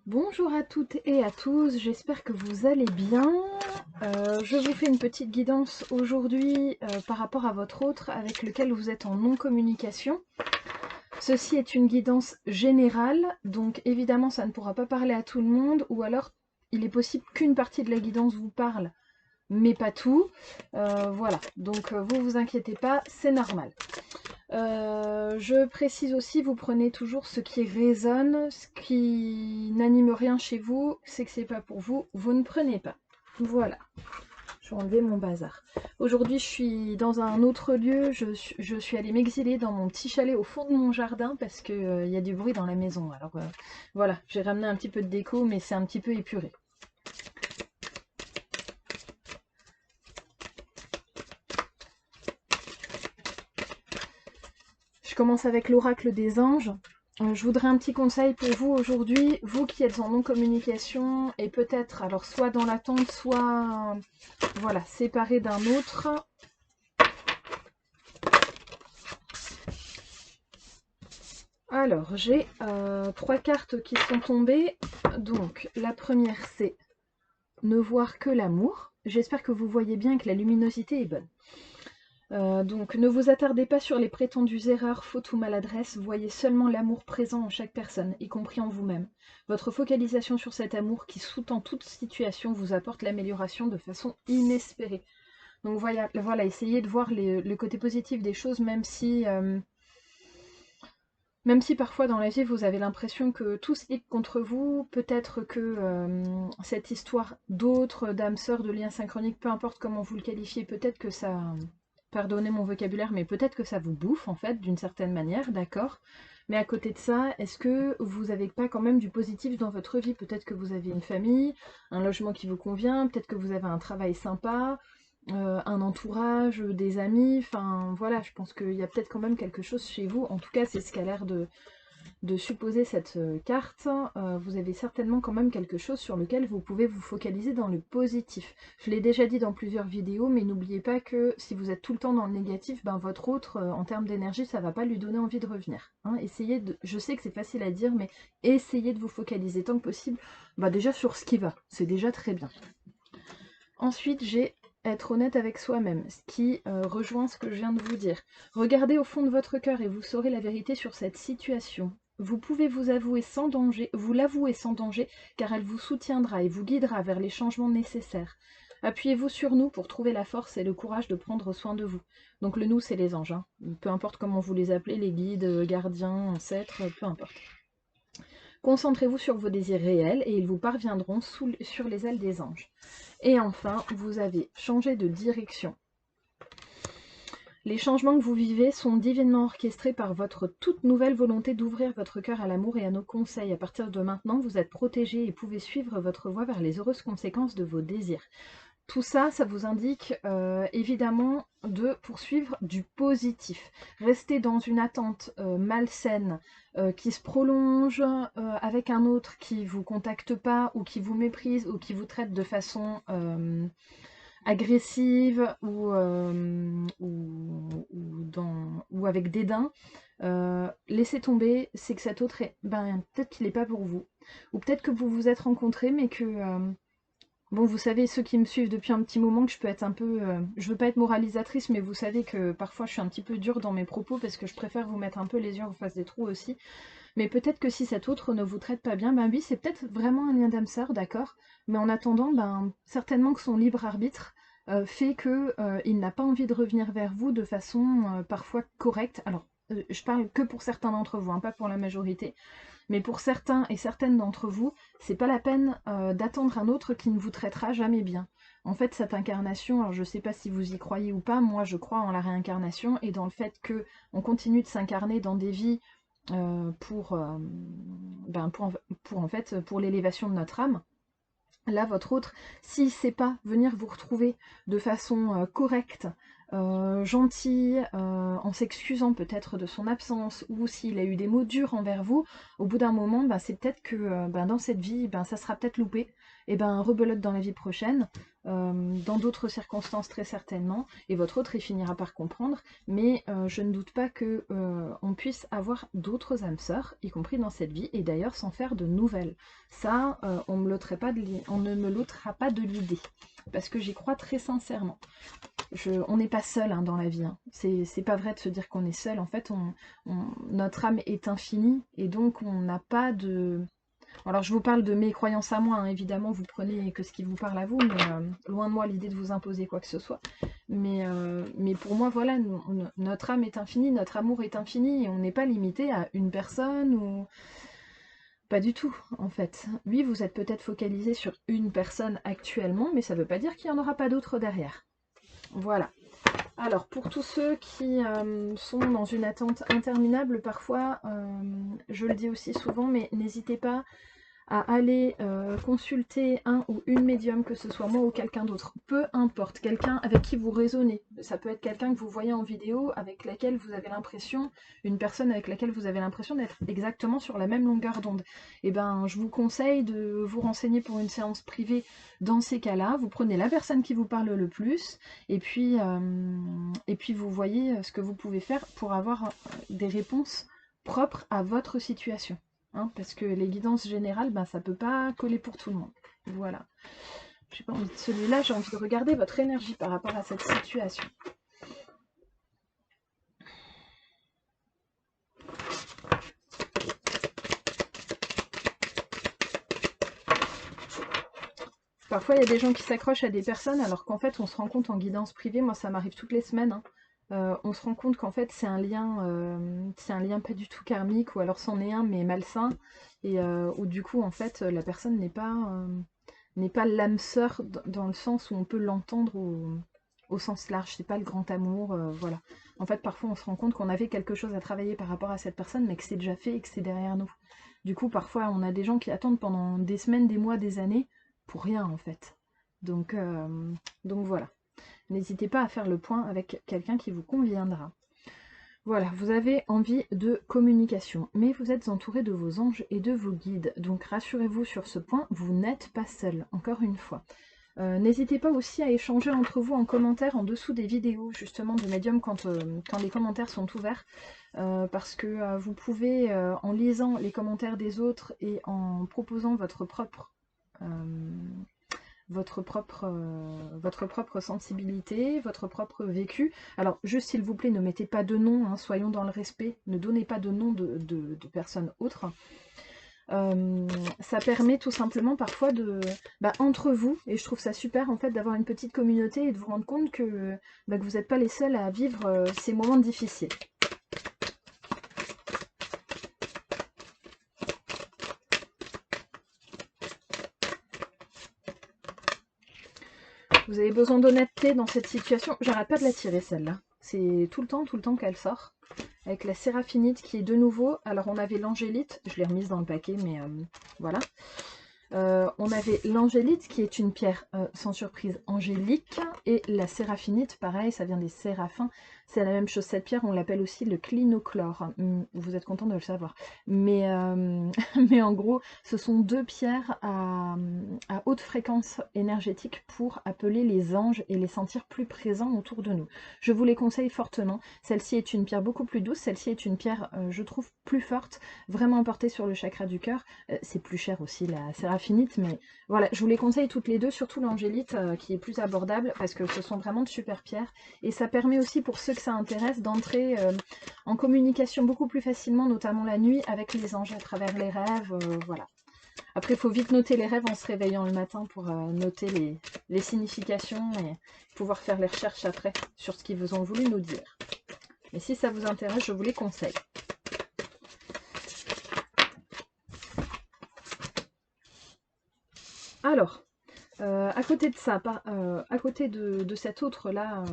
Bonjour à toutes et à tous, j'espère que vous allez bien. Je vous fais une petite guidance aujourd'hui par rapport à votre autre avec lequel vous êtes en non-communication. Ceci est une guidance générale, donc évidemment ça ne pourra pas parler à tout le monde, ou alors il est possible qu'une partie de la guidance vous parle, mais pas tout. Voilà, donc vous inquiétez pas, c'est normal. Je précise aussi, vous prenez toujours ce qui résonne, ce qui n'anime rien chez vous, c'est que c'est pas pour vous, vous ne prenez pas. Voilà, je vais enlever mon bazar. Aujourd'hui, je suis dans un autre lieu, je suis allée m'exiler dans mon petit chalet au fond de mon jardin parce que y a du bruit dans la maison. Alors voilà, j'ai ramené un petit peu de déco, mais c'est un petit peu épuré. Je commence avec l'oracle des anges. Je voudrais un petit conseil pour vous aujourd'hui, vous qui êtes en non-communication et peut-être alors soit dans l'attente, soit voilà, séparé d'un autre. Alors j'ai 3 cartes qui sont tombées. Donc la première c'est ne voir que l'amour. J'espère que vous voyez bien que la luminosité est bonne. Donc ne vous attardez pas sur les prétendues erreurs, fautes ou maladresses, voyez seulement l'amour présent en chaque personne, y compris en vous-même. Votre focalisation sur cet amour qui sous-tend toute situation vous apporte l'amélioration de façon inespérée. Donc voilà, essayez de voir le côté positif des choses, même si parfois dans la vie vous avez l'impression que tout se lit contre vous, peut-être que cette histoire d'autres, d'âmes sœurs, de liens synchroniques, peu importe comment vous le qualifiez, peut-être que ça... Pardonnez mon vocabulaire, mais peut-être que ça vous bouffe en fait, d'une certaine manière, d'accord. Mais à côté de ça, est-ce que vous n'avez pas quand même du positif dans votre vie? Peut-être que vous avez une famille, un logement qui vous convient, peut-être que vous avez un travail sympa, un entourage, des amis, enfin voilà, je pense qu'il y a peut-être quand même quelque chose chez vous. En tout cas, c'est ce qu'a l'air de supposer cette carte. Vous avez certainement quand même quelque chose sur lequel vous pouvez vous focaliser dans le positif. Je l'ai déjà dit dans plusieurs vidéos, mais n'oubliez pas que si vous êtes tout le temps dans le négatif, ben votre autre, en termes d'énergie, ça va pas lui donner envie de revenir. Hein. Essayez de... Je sais que c'est facile à dire, mais essayez de vous focaliser tant que possible déjà sur ce qui va. C'est déjà très bien. Ensuite, j'ai être honnête avec soi-même, ce qui rejoint ce que je viens de vous dire. Regardez au fond de votre cœur et vous saurez la vérité sur cette situation. Vous pouvez vous avouer sans danger, vous l'avouer sans danger, car elle vous soutiendra et vous guidera vers les changements nécessaires. Appuyez-vous sur nous pour trouver la force et le courage de prendre soin de vous. Donc le nous, c'est les anges, hein. Peu importe comment vous les appelez, les guides, gardiens, ancêtres, peu importe. Concentrez-vous sur vos désirs réels et ils vous parviendront sur les ailes des anges. Et enfin, vous avez changé de direction. Les changements que vous vivez sont divinement orchestrés par votre toute nouvelle volonté d'ouvrir votre cœur à l'amour et à nos conseils. À partir de maintenant, vous êtes protégé et pouvez suivre votre voie vers les heureuses conséquences de vos désirs. Tout ça, ça vous indique évidemment de poursuivre du positif. Rester dans une attente malsaine qui se prolonge avec un autre qui ne vous contacte pas ou qui vous méprise ou qui vous traite de façon agressive ou avec dédain, laissez tomber, c'est que cet autre, peut-être qu'il n'est pas pour vous. Ou peut-être que vous vous êtes rencontrés, mais que... bon, vous savez, ceux qui me suivent depuis un petit moment, que je peux être un peu... je veux pas être moralisatrice, mais vous savez que parfois je suis un petit peu dure dans mes propos parce que je préfère vous mettre un peu les yeux en face des trous aussi. Mais peut-être que si cet autre ne vous traite pas bien, oui, c'est peut-être vraiment un lien d'âme sœur, d'accord. Mais en attendant, certainement que son libre arbitre fait que il n'a pas envie de revenir vers vous de façon parfois correcte. Alors, je parle que pour certains d'entre vous, hein, pas pour la majorité. Mais pour certains et certaines d'entre vous, c'est pas la peine d'attendre un autre qui ne vous traitera jamais bien. En fait, cette incarnation, alors je sais pas si vous y croyez ou pas, moi je crois en la réincarnation et dans le fait que on continue de s'incarner dans des vies pour en fait pour l'élévation de notre âme. Là, votre autre, s'il ne sait pas venir vous retrouver de façon correcte, gentil, en s'excusant peut-être de son absence, ou s'il a eu des mots durs envers vous, au bout d'un moment, ben, c'est peut-être que dans cette vie, ben, ça sera peut-être loupé, et ben rebelote dans la vie prochaine, dans d'autres circonstances très certainement, et votre autre il finira par comprendre, mais je ne doute pas que on puisse avoir d'autres âmes sœurs, y compris dans cette vie, et d'ailleurs s'en faire de nouvelles. Ça, on ne me l'ôtera pas de l'idée, parce que j'y crois très sincèrement. On n'est pas seul hein, dans la vie. Hein. C'est pas vrai de se dire qu'on est seul. En fait, notre âme est infinie et donc on n'a pas de... Alors je vous parle de mes croyances à moi, hein. Évidemment vous prenez que ce qui vous parle à vous, mais loin de moi l'idée de vous imposer quoi que ce soit. Mais pour moi voilà, notre âme est infinie, notre amour est infini et on n'est pas limité à une personne ou... Pas du tout en fait. Oui vous êtes peut-être focalisé sur une personne actuellement, mais ça ne veut pas dire qu'il n'y en aura pas d'autres derrière. Voilà. Alors, pour tous ceux qui sont dans une attente interminable, parfois, je le dis aussi souvent, mais n'hésitez pas à aller consulter un ou une médium, que ce soit moi ou quelqu'un d'autre, peu importe, quelqu'un avec qui vous raisonnez. Ça peut être quelqu'un que vous voyez en vidéo, avec laquelle vous avez l'impression, une personne avec laquelle vous avez l'impression d'être exactement sur la même longueur d'onde. Et ben, je vous conseille de vous renseigner pour une séance privée dans ces cas-là. Vous prenez la personne qui vous parle le plus, et puis vous voyez ce que vous pouvez faire pour avoir des réponses propres à votre situation. Hein, parce que les guidances générales, ben, ça peut pas coller pour tout le monde. Voilà. J'ai pas envie de celui-là, j'ai envie de regarder votre énergie par rapport à cette situation. Parfois, il y a des gens qui s'accrochent à des personnes alors qu'en fait, on se rend compte en guidance privée, moi ça m'arrive toutes les semaines, hein, on se rend compte qu'en fait c'est un lien pas du tout karmique, ou alors c'en est un mais malsain, et où du coup en fait la personne n'est pas l'âme sœur dans le sens où on peut l'entendre au sens large, c'est pas le grand amour, voilà. En fait parfois on se rend compte qu'on avait quelque chose à travailler par rapport à cette personne, mais que c'est déjà fait et que c'est derrière nous. Du coup parfois on a des gens qui attendent pendant des semaines, des mois, des années, pour rien en fait. Donc voilà. N'hésitez pas à faire le point avec quelqu'un qui vous conviendra. Voilà, vous avez envie de communication, mais vous êtes entouré de vos anges et de vos guides. Donc rassurez-vous sur ce point, vous n'êtes pas seul, encore une fois. N'hésitez pas aussi à échanger entre vous en commentaire en dessous des vidéos justement de Medium quand les commentaires sont ouverts, parce que vous pouvez, en lisant les commentaires des autres et en proposant votre propre sensibilité, votre propre vécu. Alors, juste s'il vous plaît, ne mettez pas de nom, hein, soyons dans le respect, ne donnez pas de nom de personnes autres. Ça permet tout simplement parfois de, entre vous, et je trouve ça super en fait d'avoir une petite communauté et de vous rendre compte que vous n'êtes pas les seuls à vivre ces moments difficiles. Vous avez besoin d'honnêteté dans cette situation. J'arrête pas de la tirer celle-là. C'est tout le temps qu'elle sort. Avec la séraphinite qui est de nouveau. Alors on avait l'angélite, je l'ai remise dans le paquet, mais voilà. On avait l'angélite qui est une pierre sans surprise angélique, et la séraphinite, pareil, ça vient des séraphins, c'est la même chose. Cette pierre, on l'appelle aussi le clinochlore. Vous êtes content de le savoir. Mais, mais en gros, ce sont deux pierres à haute fréquence énergétique pour appeler les anges et les sentir plus présents autour de nous. Je vous les conseille fortement. Celle-ci est une pierre beaucoup plus douce, celle-ci est une pierre, je trouve, plus forte, vraiment portée sur le chakra du cœur. C'est plus cher aussi la séraphinite, mais voilà, je vous les conseille toutes les deux, surtout l'angélite qui est plus abordable, parce que ce sont vraiment de super pierres, et ça permet aussi pour ceux que ça intéresse d'entrer en communication beaucoup plus facilement, notamment la nuit, avec les anges à travers les rêves, voilà. Après, il faut vite noter les rêves en se réveillant le matin pour noter les significations et pouvoir faire les recherches après sur ce qu'ils vous ont voulu nous dire. Mais si ça vous intéresse, je vous les conseille. Alors, à côté de ça, à côté de cet autre-là,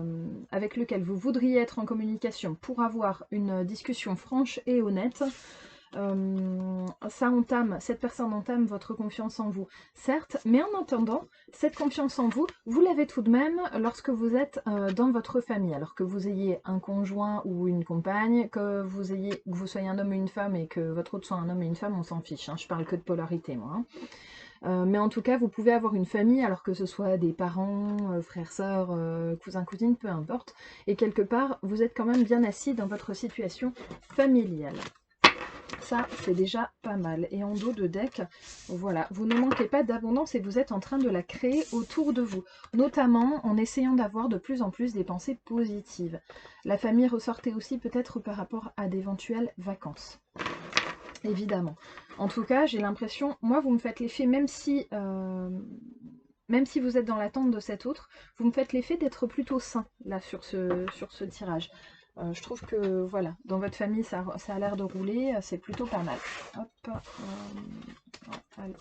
avec lequel vous voudriez être en communication pour avoir une discussion franche et honnête, cette personne entame votre confiance en vous, certes, mais en attendant, cette confiance en vous, vous l'avez tout de même lorsque vous êtes dans votre famille. Alors que vous ayez un conjoint ou une compagne, que vous soyez un homme ou une femme et que votre autre soit un homme et une femme, on s'en fiche, hein, je parle que de polarité, moi. Hein. Mais en tout cas, vous pouvez avoir une famille, alors que ce soit des parents, frères, sœurs, cousins, cousines, peu importe. Et quelque part, vous êtes quand même bien assis dans votre situation familiale. Ça, c'est déjà pas mal. Et en dos de deck, voilà, vous ne manquez pas d'abondance et vous êtes en train de la créer autour de vous. Notamment en essayant d'avoir de plus en plus des pensées positives. La famille ressortait aussi peut-être par rapport à d'éventuelles vacances. Évidemment. En tout cas, j'ai l'impression, moi vous me faites l'effet, même si vous êtes dans l'attente de cet autre, vous me faites l'effet d'être plutôt sain là sur ce tirage. Je trouve que voilà, dans votre famille ça a l'air de rouler, c'est plutôt pas mal. Hop, allez.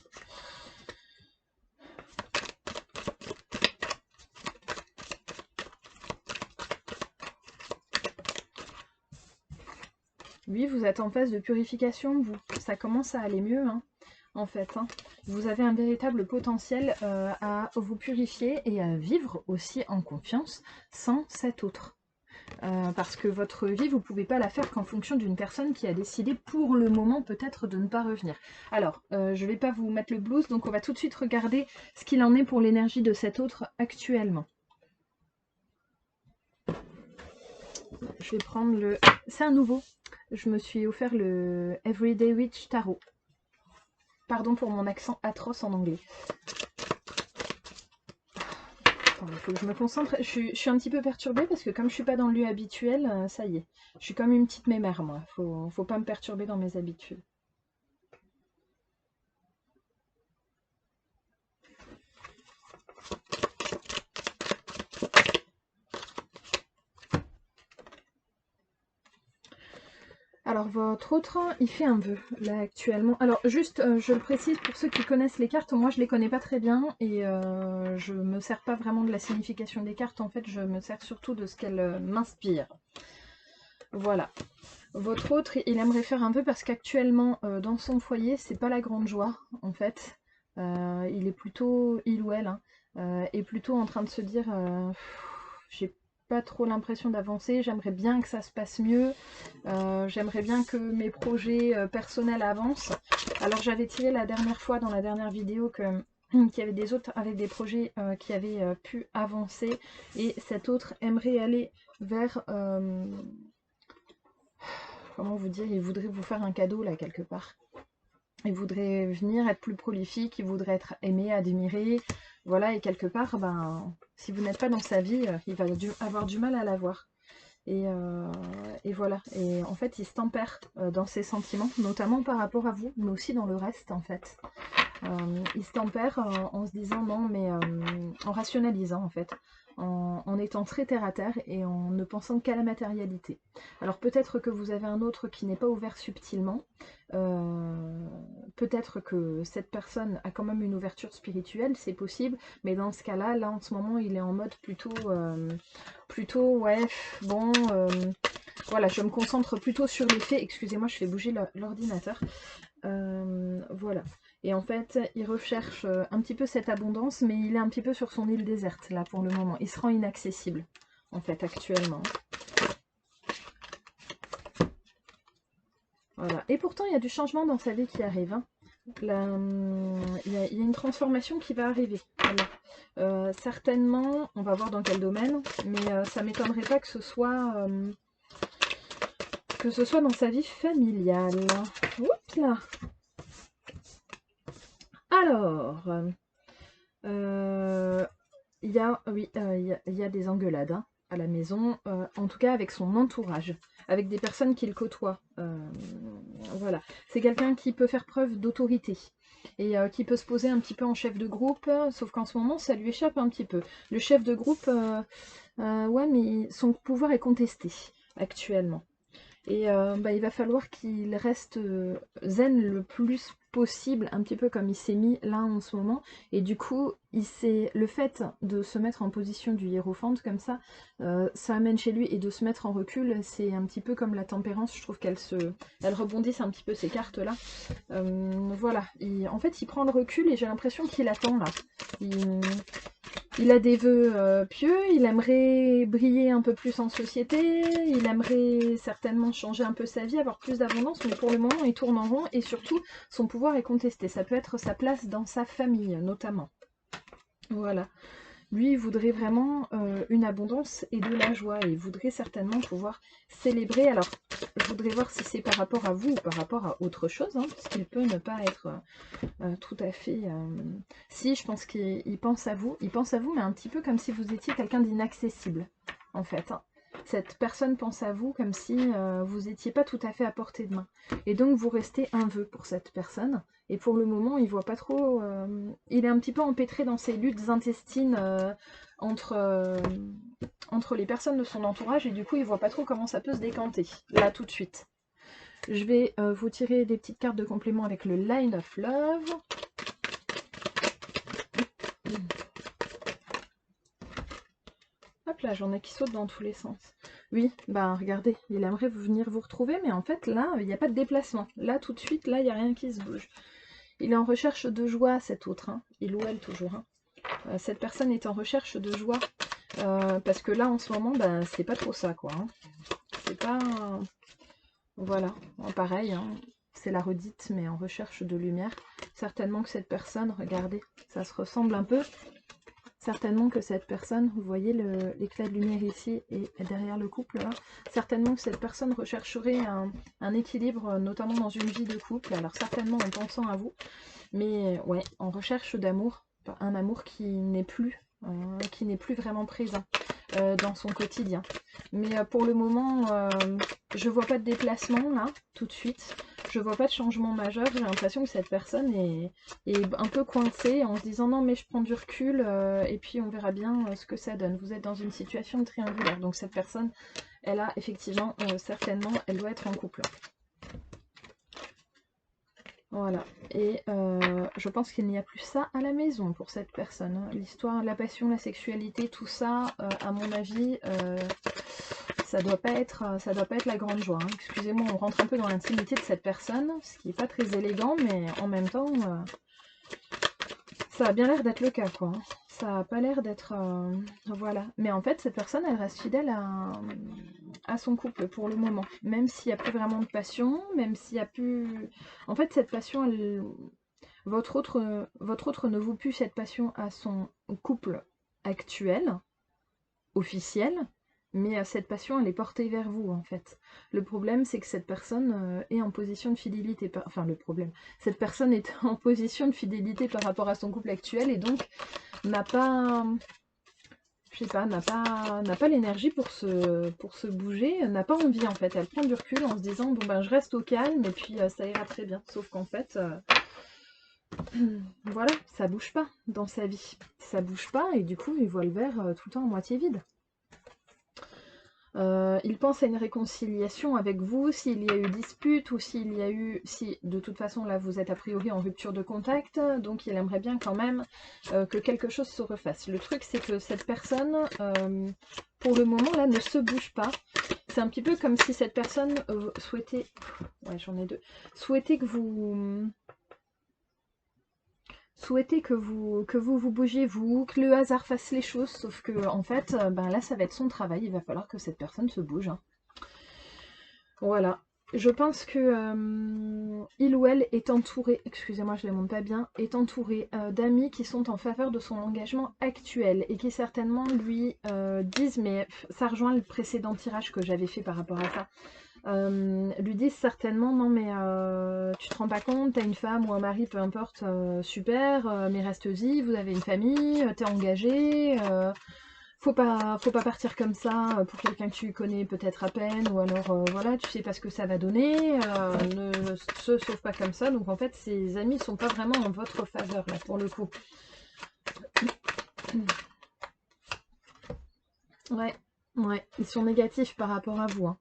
Oui, vous êtes en phase de purification, vous. Ça commence à aller mieux, hein, en fait. Hein. Vous avez un véritable potentiel à vous purifier et à vivre aussi en confiance sans cet autre. Parce que votre vie, vous ne pouvez pas la faire qu'en fonction d'une personne qui a décidé pour le moment peut-être de ne pas revenir. Alors, je ne vais pas vous mettre le blues, donc on va tout de suite regarder ce qu'il en est pour l'énergie de cet autre actuellement. Je vais prendre le... C'est un nouveau. Je me suis offert le Everyday Witch Tarot. Pardon pour mon accent atroce en anglais. Attends, il faut que je me concentre. Je suis un petit peu perturbée parce que comme je suis pas dans le lieu habituel, ça y est. Je suis comme une petite mémère, moi. Faut pas me perturber dans mes habitudes. Alors, votre autre, il fait un vœu, là, actuellement. Alors, juste, je le précise, pour ceux qui connaissent les cartes, moi, je les connais pas très bien, et je me sers pas vraiment de la signification des cartes, en fait, je me sers surtout de ce qu'elles m'inspirent. Voilà. Votre autre, il aimerait faire un vœu parce qu'actuellement, dans son foyer, c'est pas la grande joie, en fait. Il est plutôt, il ou elle, hein, est plutôt en train de se dire, j'ai pas trop l'impression d'avancer, j'aimerais bien que ça se passe mieux, j'aimerais bien que mes projets personnels avancent. Alors j'avais tiré la dernière fois dans la dernière vidéo qu'il y avait des autres avec des projets qui avaient pu avancer et cet autre aimerait aller vers... comment vous dire, il voudrait vous faire un cadeau là quelque part. Il voudrait venir être plus prolifique, il voudrait être aimé, admiré, voilà, et quelque part, ben, si vous n'êtes pas dans sa vie, il va avoir du mal à l'avoir. Et voilà, et en fait, il se tempère dans ses sentiments, notamment par rapport à vous, mais aussi dans le reste, en fait. Il se tempère en se disant non, mais en rationalisant, en fait. En étant très terre à terre et en ne pensant qu'à la matérialité. Alors peut-être que vous avez un autre qui n'est pas ouvert subtilement, peut-être que cette personne a quand même une ouverture spirituelle, c'est possible, mais dans ce cas-là, là en ce moment il est en mode plutôt, ouais, bon, voilà, je me concentre plutôt sur les faits, excusez-moi, je fais bouger l'ordinateur, voilà. Et en fait, il recherche un petit peu cette abondance, mais il est un petit peu sur son île déserte, là, pour le moment. Il se rend inaccessible, en fait, actuellement. Voilà. Et pourtant, il y a du changement dans sa vie qui arrive. Hein. Il y a une transformation qui va arriver. Voilà. Certainement, on va voir dans quel domaine, mais ça ne m'étonnerait pas que ce soit dans sa vie familiale. Oups là. Alors, il y a des engueulades hein, à la maison, en tout cas avec son entourage, avec des personnes qu'il côtoie. Voilà, c'est quelqu'un qui peut faire preuve d'autorité et qui peut se poser un petit peu en chef de groupe, sauf qu'en ce moment ça lui échappe un petit peu. Le chef de groupe, ouais, mais son pouvoir est contesté actuellement. Et bah, il va falloir qu'il reste zen le plus possible, un petit peu comme il s'est mis là en ce moment. Et du coup, le fait de se mettre en position du hiérophante comme ça amène chez lui, et de se mettre en recul, c'est un petit peu comme la tempérance, je trouve elles rebondissent un petit peu ces cartes-là. Voilà, en fait il prend le recul et j'ai l'impression qu'il attend là. Il a des vœux pieux, il aimerait briller un peu plus en société, il aimerait certainement changer un peu sa vie, avoir plus d'abondance, mais pour le moment il tourne en rond et surtout son pouvoir est contesté. Ça peut être sa place dans sa famille notamment. Voilà. Lui, il voudrait vraiment une abondance et de la joie, et il voudrait certainement pouvoir célébrer. Alors, je voudrais voir si c'est par rapport à vous ou par rapport à autre chose, hein, parce qu'il peut ne pas être tout à fait... Si, je pense qu'il pense à vous. Il pense à vous, mais un petit peu comme si vous étiez quelqu'un d'inaccessible, en fait. Hein. Cette personne pense à vous comme si vous n'étiez pas tout à fait à portée de main. Et donc, vous restez un vœu pour cette personne. Et pour le moment, il voit pas trop... il est un petit peu empêtré dans ses luttes intestines entre les personnes de son entourage. Et du coup, il voit pas trop comment ça peut se décanter, là, tout de suite. Je vais vous tirer des petites cartes de complément avec le Line of Love. Hop là, j'en ai qui sautent dans tous les sens. Oui, bah regardez, il aimerait venir vous retrouver, mais en fait là, il n'y a pas de déplacement. Là, tout de suite, là, il n'y a rien qui se bouge. Il est en recherche de joie, cet autre, hein. Il ou elle toujours. Hein. Cette personne est en recherche de joie. Parce que là, en ce moment, bah, c'est pas trop ça, quoi. Hein. C'est pas... Voilà, pareil, hein. C'est la redite, mais en recherche de lumière. Certainement que cette personne, regardez, ça se ressemble un peu. Certainement que cette personne, vous voyez l'éclat de lumière ici et derrière le couple, là, certainement que cette personne rechercherait un équilibre, notamment dans une vie de couple, alors certainement en pensant à vous, mais ouais, en recherche d'amour, un amour qui n'est plus vraiment présent dans son quotidien. Mais pour le moment, je vois pas de déplacement là, tout de suite. Je vois pas de changement majeur. J'ai l'impression que cette personne est un peu coincée en se disant non mais je prends du recul et puis on verra bien ce que ça donne. Vous êtes dans une situation triangulaire. Donc cette personne, elle a effectivement, certainement, elle doit être en couple. Voilà, et je pense qu'il n'y a plus ça à la maison pour cette personne. Hein. L'histoire, la passion, la sexualité, tout ça, à mon avis, ça doit pas être la grande joie. Hein. Excusez-moi, on rentre un peu dans l'intimité de cette personne, ce qui n'est pas très élégant, mais en même temps, ça a bien l'air d'être le cas, quoi. Hein. Ça a pas l'air d'être... voilà. Mais en fait, cette personne, elle reste fidèle à son couple pour le moment. Même s'il n'y a plus vraiment de passion, même s'il n'y a plus... En fait, cette passion, votre autre ne vaut plus cette passion à son couple actuel, officiel, mais cette passion, elle est portée vers vous, en fait. Le problème, c'est que cette personne est en position de fidélité. Enfin, le problème, cette personne est en position de fidélité par rapport à son couple actuel, et donc n'a pas... Je sais pas, n'a pas l'énergie pour se bouger, n'a pas envie, en fait. Elle prend du recul en se disant, bon ben, je reste au calme, et puis ça ira très bien. Sauf qu'en fait... voilà, ça bouge pas dans sa vie. Ça bouge pas, et du coup, il voit le verre tout le temps à moitié vide. Il pense à une réconciliation avec vous, s'il y a eu dispute ou s'il y a eu... Si, de toute façon, là, vous êtes a priori en rupture de contact, donc il aimerait bien quand même que quelque chose se refasse. Le truc, c'est que cette personne, pour le moment, là, ne se bouge pas. C'est un petit peu comme si cette personne souhaitait... Ouais, j'en ai deux. Souhaitait que vous... Souhaitez que vous bougiez, vous, que le hasard fasse les choses, sauf que en fait, ben là ça va être son travail, il va falloir que cette personne se bouge. Hein. Voilà. Je pense que il ou elle est entouré, excusez-moi je ne les montre pas bien, est entouré d'amis qui sont en faveur de son engagement actuel et qui certainement lui disent, mais ça rejoint le précédent tirage que j'avais fait par rapport à ça, lui disent certainement non mais tu te rends pas compte, t'as une femme ou un mari, peu importe, super, mais reste-y, vous avez une famille, t'es engagé, faut pas partir comme ça pour quelqu'un que tu connais peut-être à peine, ou alors voilà, tu sais pas ce que ça va donner, ne se sauve pas comme ça. Donc en fait ces amis sont pas vraiment en votre faveur là pour le coup. Ouais, ils sont négatifs par rapport à vous. Hein.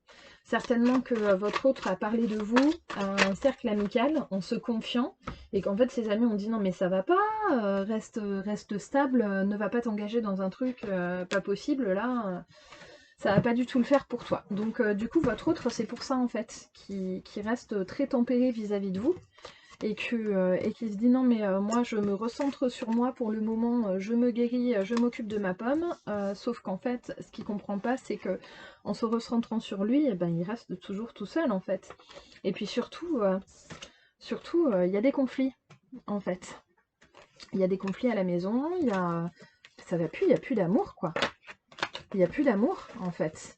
Certainement que votre autre a parlé de vous à un cercle amical en se confiant et qu'en fait ses amis ont dit non mais ça va pas, reste stable, ne va pas t'engager dans un truc pas possible là, ça va pas du tout le faire pour toi. Donc du coup votre autre c'est pour ça en fait qui reste très tempéré vis-à-vis de vous et qui se dit non mais moi je me recentre sur moi pour le moment, je me guéris, je m'occupe de ma pomme, sauf qu'en fait ce qu'il comprend pas c'est que en se recentrant sur lui, eh ben, il reste toujours tout seul en fait. Et puis surtout, il y a des conflits en fait. Il y a des conflits à la maison, ça va plus, il n'y a plus d'amour quoi. Il n'y a plus d'amour en fait.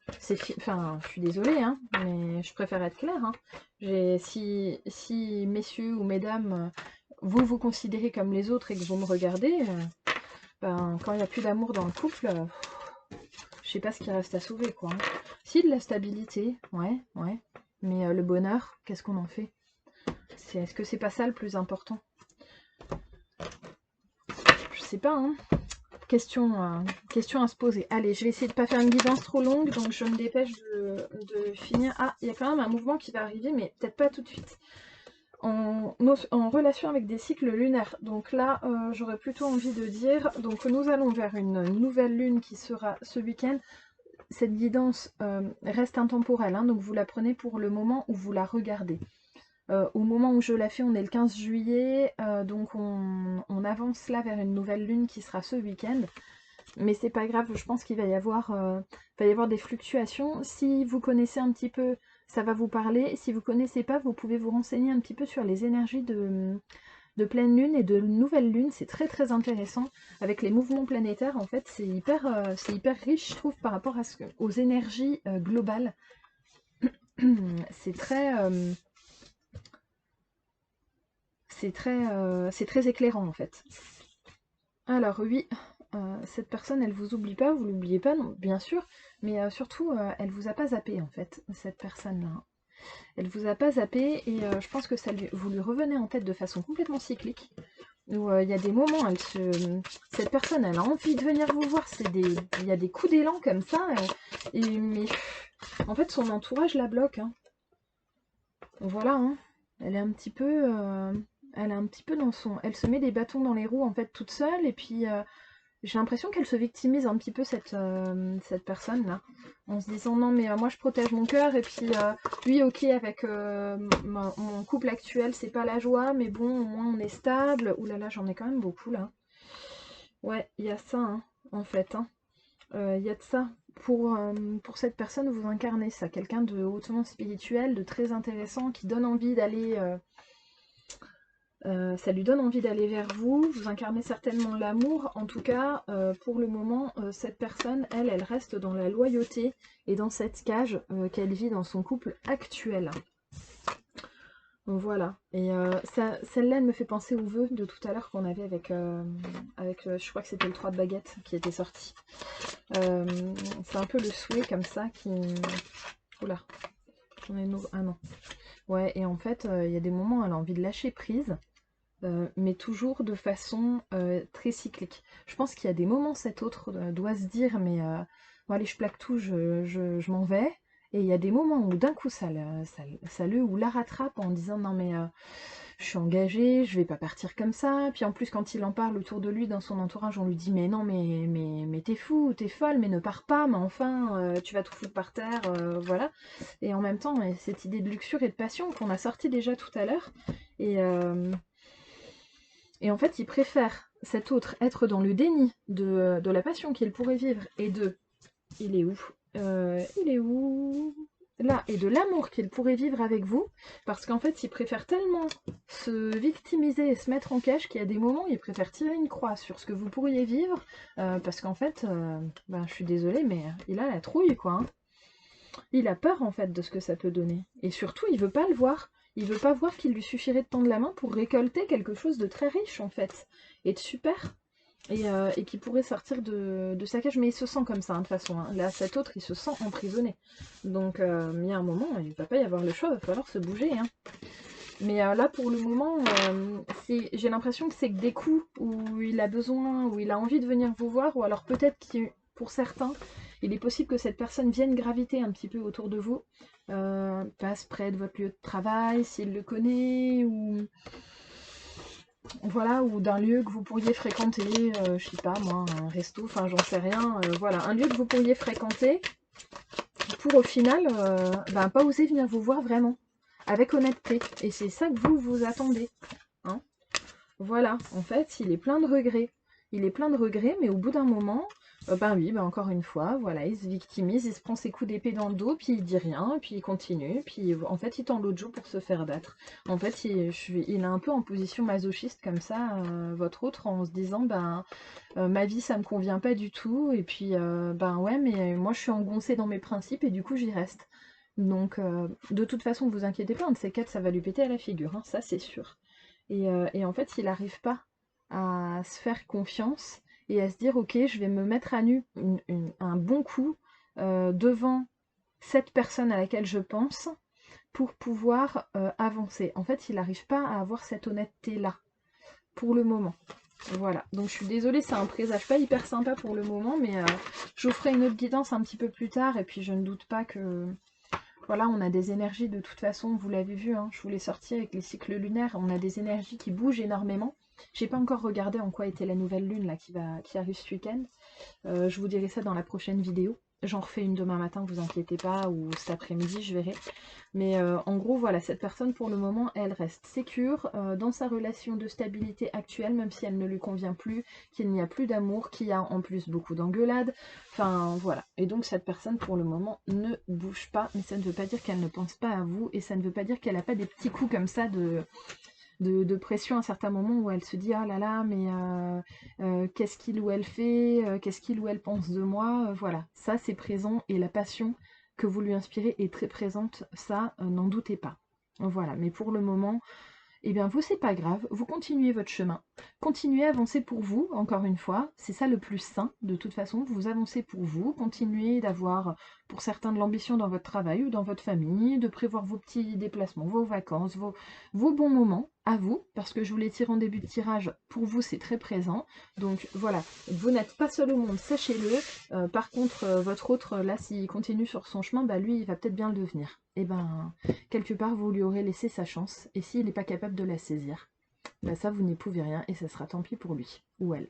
Enfin, je suis désolée, hein, mais je préfère être claire. Hein. Si messieurs ou mesdames, vous vous considérez comme les autres et que vous me regardez, ben, quand il n'y a plus d'amour dans le couple, je sais pas ce qui reste à sauver quoi. Hein. Si de la stabilité, ouais. Mais le bonheur, qu'est-ce qu'on en fait? Est-ce que c'est pas ça le plus important? Je sais pas, hein. Question à se poser. Allez, je vais essayer de ne pas faire une guidance trop longue, donc je me dépêche de finir. Ah, il y a quand même un mouvement qui va arriver, mais peut-être pas tout de suite. En relation avec des cycles lunaires. Donc là, j'aurais plutôt envie de dire, donc nous allons vers une nouvelle lune qui sera ce week-end. Cette guidance reste intemporelle, hein, donc vous la prenez pour le moment où vous la regardez. Au moment où je la fais, on est le 15 juillet, donc on avance là vers une nouvelle lune qui sera ce week-end. Mais c'est pas grave, je pense qu'il va y avoir des fluctuations. Si vous connaissez un petit peu, ça va vous parler. Si vous connaissez pas, vous pouvez vous renseigner un petit peu sur les énergies de pleine lune et de nouvelle lune. C'est très très intéressant. Avec les mouvements planétaires, en fait, c'est hyper riche, je trouve, par rapport aux énergies globales. C'est très éclairant en fait. Alors oui, cette personne, elle vous oublie pas, vous l'oubliez pas, non, bien sûr, mais surtout, elle vous a pas zappé en fait, cette personne-là. Elle vous a pas zappé et je pense que vous lui revenez en tête de façon complètement cyclique. Où il y a des moments, cette personne, elle a envie de venir vous voir, il y a des coups d'élan comme ça, mais en fait, son entourage la bloque. Hein. Voilà, hein. Elle est un petit peu... elle se met des bâtons dans les roues en fait toute seule et puis j'ai l'impression qu'elle se victimise un petit peu cette personne là en se disant non mais moi je protège mon cœur et puis oui ok avec mon couple actuel c'est pas la joie mais bon au moins on est stable. Ouh là là j'en ai quand même beaucoup là. Ouais il y a ça hein, en fait. Hein. Il y a de ça. Pour cette personne vous incarnez ça, quelqu'un de hautement spirituel, de très intéressant qui donne envie d'aller... ça lui donne envie d'aller vers vous, vous incarnez certainement l'amour, en tout cas pour le moment cette personne, elle reste dans la loyauté et dans cette cage qu'elle vit dans son couple actuel. Donc voilà, et celle-là elle me fait penser au vœu de tout à l'heure qu'on avait avec je crois que c'était le 3 de baguette qui était sorti. C'est un peu le souhait comme ça qui... Oula, j'en ai une autre... Ah non. Ouais, et en fait, il y a des moments où elle a envie de lâcher prise, mais toujours de façon très cyclique. Je pense qu'il y a des moments, cet autre doit se dire, mais bon, allez, je plaque tout, je m'en vais. Et il y a des moments où d'un coup, ça le ou la rattrape en disant, non mais je suis engagée, je vais pas partir comme ça. Puis en plus, quand il en parle autour de lui, dans son entourage, on lui dit, mais non, mais t'es fou, t'es folle, mais ne pars pas, mais enfin, tu vas tout foutre par terre, voilà. Et en même temps, cette idée de luxure et de passion qu'on a sorti déjà tout à l'heure, et en fait, il préfère cet autre être dans le déni de la passion qu'il pourrait vivre et de... Il est où Il est où Là, et de l'amour qu'il pourrait vivre avec vous, parce qu'en fait, il préfère tellement se victimiser et se mettre en cache qu'il y a des moments où il préfère tirer une croix sur ce que vous pourriez vivre, parce qu'en fait, ben, je suis désolée, mais il a la trouille, quoi. Hein. Il a peur, en fait, de ce que ça peut donner. Et surtout, il veut pas le voir. Il veut pas voir qu'il lui suffirait de tendre la main pour récolter quelque chose de très riche, en fait, et de super. Et qui pourrait sortir de sa cage, mais il se sent comme ça, hein, de toute façon. Hein. Là, cet autre, il se sent emprisonné. Donc, il y a un moment, il ne va pas y avoir le choix, il va falloir se bouger. Hein. Mais là, pour le moment, j'ai l'impression que c'est que des coups où il a besoin, où il a envie de venir vous voir, ou alors peut-être que pour certains, Il est possible que cette personne vienne graviter un petit peu autour de vous, passe près de votre lieu de travail, s'il le connaît, ou voilà, ou d'un lieu que vous pourriez fréquenter, je sais pas moi, un resto, enfin j'en sais rien, voilà, un lieu que vous pourriez fréquenter, pour au final, pas oser venir vous voir vraiment, avec honnêteté. Et c'est ça que vous attendez. Hein. Voilà, en fait, il est plein de regrets. Il est plein de regrets, mais au bout d'un moment, oui, encore une fois, voilà, il se victimise, il se prend ses coups d'épée dans le dos, puis il dit rien, puis il continue, puis en fait, il tend l'autre joue pour se faire battre. En fait, il est un peu en position masochiste comme ça, votre autre, en se disant, ma vie, ça me convient pas du tout, et puis, ouais, mais moi, je suis engoncée dans mes principes, et du coup, j'y reste. Donc, de toute façon, vous inquiétez pas, un de ces quatre, ça va lui péter à la figure, hein, ça, c'est sûr. Et en fait, il n'arrive pas à se faire confiance et à se dire, ok, je vais me mettre à nu un bon coup devant cette personne à laquelle je pense pour pouvoir avancer. En fait, il n'arrive pas à avoir cette honnêteté-là, pour le moment. Voilà, donc je suis désolée, c'est un présage pas hyper sympa pour le moment, mais je vous ferai une autre guidance un petit peu plus tard, et puis je ne doute pas que... Voilà, on a des énergies de toute façon, vous l'avez vu, hein, je vous l'ai sorti avec les cycles lunaires, on a des énergies qui bougent énormément. J'ai pas encore regardé en quoi était la nouvelle lune là qui arrive ce week-end. Je vous dirai ça dans la prochaine vidéo. J'en refais une demain matin, vous inquiétez pas, ou cet après-midi, je verrai. Mais en gros, voilà, cette personne, pour le moment, elle reste sécure dans sa relation de stabilité actuelle, même si elle ne lui convient plus, qu'il n'y a plus d'amour, qu'il y a en plus beaucoup d'engueulades. Enfin, voilà. Et donc, cette personne, pour le moment, ne bouge pas, mais ça ne veut pas dire qu'elle ne pense pas à vous, et ça ne veut pas dire qu'elle n'a pas des petits coups comme ça de pression à certains moments où elle se dit « Ah là là, mais qu'est-ce qu'il ou elle fait qu'est-ce qu'il ou elle pense de moi ?» Voilà, ça c'est présent, et la passion que vous lui inspirez est très présente, ça, n'en doutez pas. Voilà, mais pour le moment, eh bien vous, c'est pas grave, vous continuez votre chemin, continuez à avancer pour vous, encore une fois, c'est ça le plus sain, de toute façon, vous avancez pour vous, continuez d'avoir, pour certains, de l'ambition dans votre travail ou dans votre famille, de prévoir vos petits déplacements, vos vacances, vos bons moments, à vous, parce que je vous l'ai tiré en début de tirage, pour vous c'est très présent, donc voilà, vous n'êtes pas seul au monde, sachez-le, par contre, votre autre, là, s'il continue sur son chemin, lui, il va peut-être bien le devenir, et quelque part, vous lui aurez laissé sa chance, et s'il n'est pas capable de la saisir, ça, vous n'y pouvez rien, et ça sera tant pis pour lui, ou elle.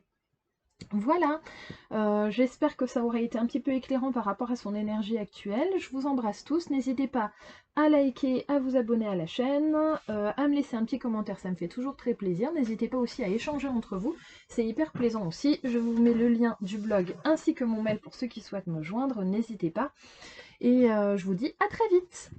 Voilà, j'espère que ça aurait été un petit peu éclairant par rapport à son énergie actuelle. Je vous embrasse tous, n'hésitez pas à liker, à vous abonner à la chaîne, à me laisser un petit commentaire, ça me fait toujours très plaisir. N'hésitez pas aussi à échanger entre vous, c'est hyper plaisant aussi. Je vous mets le lien du blog ainsi que mon mail pour ceux qui souhaitent me joindre, n'hésitez pas. Et je vous dis à très vite.